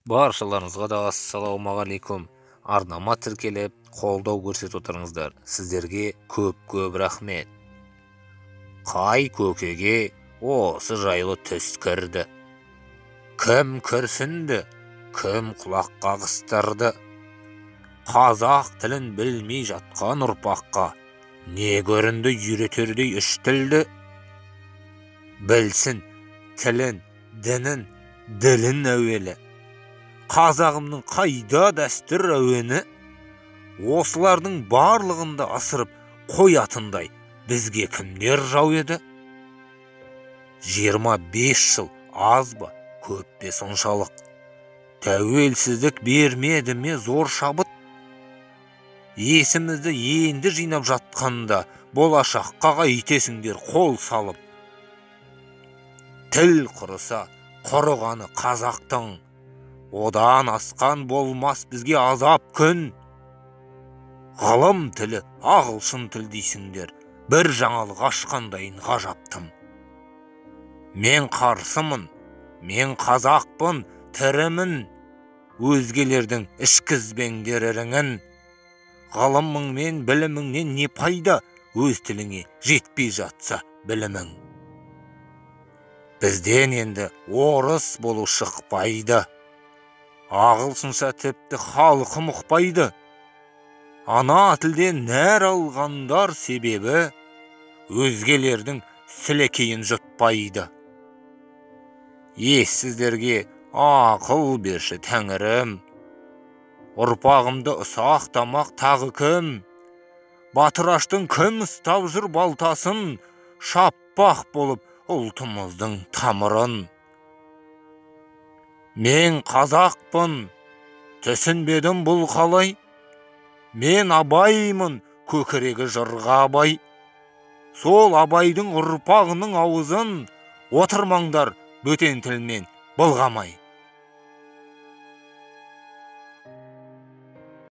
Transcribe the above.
Баршаларыңызға да ассалаумағалейкум. Арнама тіркеліп, қолдау көрсетіп отырыңыздар. Сіздерге көп рахмет. Қай көкеге осы жайлы түс кірді? Кім күрсінді? Кім құлаққа қыстырды? Қазақ тілін білмей жатқан ұрпаққа не көрінді үйретердей үш тілді? Білсін тілін, дінін, ділін әуелі. Қазағымның қайда дәстүр әуені? Осылардың барлығында асырып қоятындай бізге кімдер жау еді? 25 жыл аз ба, көп пе соншалық? Тәуелсіздік бермеді ме зор шабыт? Есімізді енді жинап жатқанда болашаққа қайтесіңдер қол салып. Тіл құрыса құрығаны қазақтың, одан асқан болмас бізге азап күн. Ғылым тілі, ағылшын тіл дейсіңдер, бір жаңалық ашқандайын ғажаптым. Мен қарсымын, мен қазақпын, тірімін, өзгелердің ішкізбеңдер іріңін. Ғылымың мен біліміңнен не пайда, өз тіліңе жетпей жатса білімің. Бізден енді орыс болу шықпайды. Ағылшынша тіпті халқым ұқпайды. Ана тілден нәр алғандар себебі өзгелердің сілекейін жұтпайды. Ессіздерге ақыл берші тәңірім. Ұрпағымды ұсақ тамақ тағы кім? Батыраштың кім ұстап жүр балтасын, шаппақ болып ұлтымыздың тамырын. Мен қазақпын, түсінбедім бұл қалай? Мен абаймын, көкірегі жырға абай. Сол абайдың ұрпағының ауызын отырмаңдар бөтен тілмен былғамай.